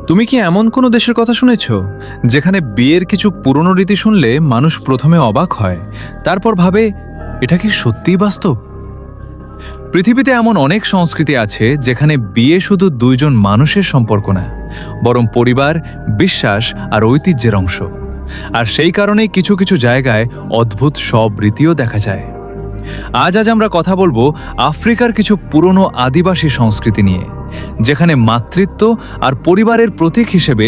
তুমি কি এমন কোনো দেশের কথা শুনেছ যেখানে বিয়ের কিছু পুরনো রীতি শুনলে মানুষ প্রথমে অবাক হয়, তারপর ভাবে এটা কি সত্যিই বাস্তব? পৃথিবীতে এমন অনেক সংস্কৃতি আছে যেখানে বিয়ে শুধু দুইজন মানুষের সম্পর্ক না, বরং পরিবার, বিশ্বাস আর ঐতিহ্যের অংশ। আর সেই কারণেই কিছু কিছু জায়গায় অদ্ভুত সব রীতিও দেখা যায়। আজ আমরা কথা বলবো আফ্রিকার কিছু পুরনো আদিবাসী সংস্কৃতি নিয়ে, যেখানে মাতৃত্ব আর পরিবারের প্রতীক হিসেবে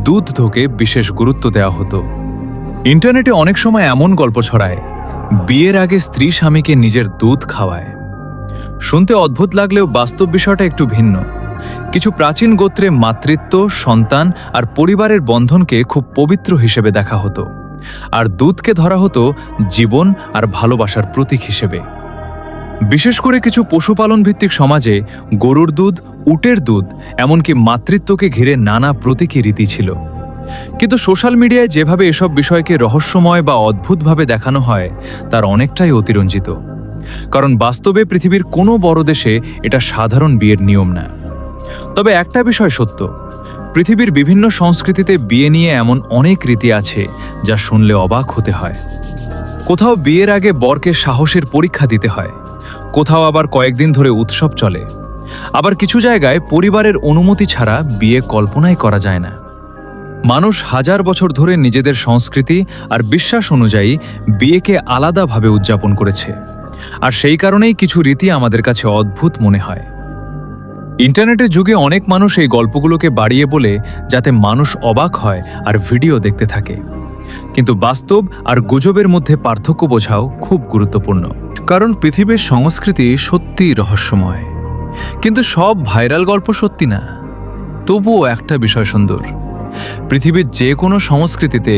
দুধকে বিশেষ গুরুত্ব দেওয়া হতো। ইন্টারনেটে অনেক সময় এমন গল্প ছড়ায়, বিয়ের আগে স্ত্রী স্বামীকে নিজের দুধ খাওয়ায়। শুনতে অদ্ভুত লাগলেও বাস্তব বিষয়টা একটু ভিন্ন। কিছু প্রাচীন গোত্রে মাতৃত্ব, সন্তান আর পরিবারের বন্ধনকে খুব পবিত্র হিসেবে দেখা হতো, আর দুধকে ধরা হতো জীবন আর ভালোবাসার প্রতীক হিসেবে। বিশেষ করে কিছু পশুপালন ভিত্তিক সমাজে গরুর দুধ, উটের দুধ, এমনকি মাতৃত্বকে ঘিরে নানা প্রতীকী রীতি ছিল। কিন্তু সোশ্যাল মিডিয়ায় যেভাবে এসব বিষয়কে রহস্যময় বা অদ্ভুতভাবে দেখানো হয়, তার অনেকটাই অতিরঞ্জিত। কারণ বাস্তবে পৃথিবীর কোনো বড় দেশে এটা সাধারণ বিয়ের নিয়ম না। তবে একটা বিষয় সত্য, পৃথিবীর বিভিন্ন সংস্কৃতিতে বিয়ে নিয়ে এমন অনেক রীতি আছে যা শুনলে অবাক হতে হয়। কোথাও বিয়ের আগে বরকে সাহসের পরীক্ষা দিতে হয়, কোথাও আবার কয়েকদিন ধরে উৎসব চলে, আবার কিছু জায়গায় পরিবারের অনুমতি ছাড়া বিয়ে কল্পনাই করা যায় না। মানুষ হাজার বছর ধরে নিজেদের সংস্কৃতি আর বিশ্বাস অনুযায়ী বিয়েকে আলাদাভাবে উদযাপন করেছে, আর সেই কারণেই কিছু রীতি আমাদের কাছে অদ্ভুত মনে হয়। ইন্টারনেটের যুগে অনেক মানুষ এই গল্পগুলোকে বাড়িয়ে বলে যাতে মানুষ অবাক হয় আর ভিডিও দেখতে থাকে, কিন্তু বাস্তব আর গুজবের মধ্যে পার্থক্য বোঝাও খুব গুরুত্বপূর্ণ। কারণ পৃথিবীর সংস্কৃতি সত্যিই রহস্যময়, কিন্তু সব ভাইরাল গল্প সত্যি না। তবুও একটা বিষয় সুন্দর, পৃথিবীর যে কোনো সংস্কৃতিতে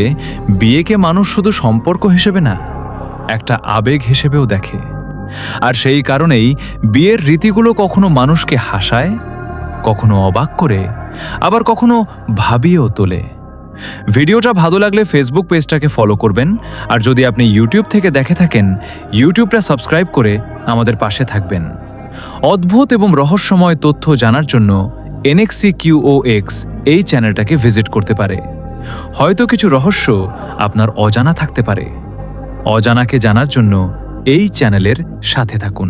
বিয়েকে মানুষ শুধু সম্পর্ক হিসেবে না, একটা আবেগ হিসেবেও দেখে। আর সেই কারণেই বিয়ের রীতিগুলো কখনো মানুষকে হাসায়, কখনো অবাক করে, আবার কখনো ভাবিয়েও তোলে। ভিডিওটা ভালো লাগলে ফেসবুক পেজটাকে ফলো করবেন, আর যদি আপনি ইউটিউব থেকে দেখে থাকেন, ইউটিউবটা সাবস্ক্রাইব করে আমাদের পাশে থাকবেন। অদ্ভুত এবং রহস্যময় তথ্য জানার জন্য NXCQOX এই চ্যানেলটাকে ভিজিট করতে পারে। হয়তো কিছু রহস্য আপনার অজানা থাকতে পারে। অজানাকে জানার জন্য এই চ্যানেলের সাথে থাকুন।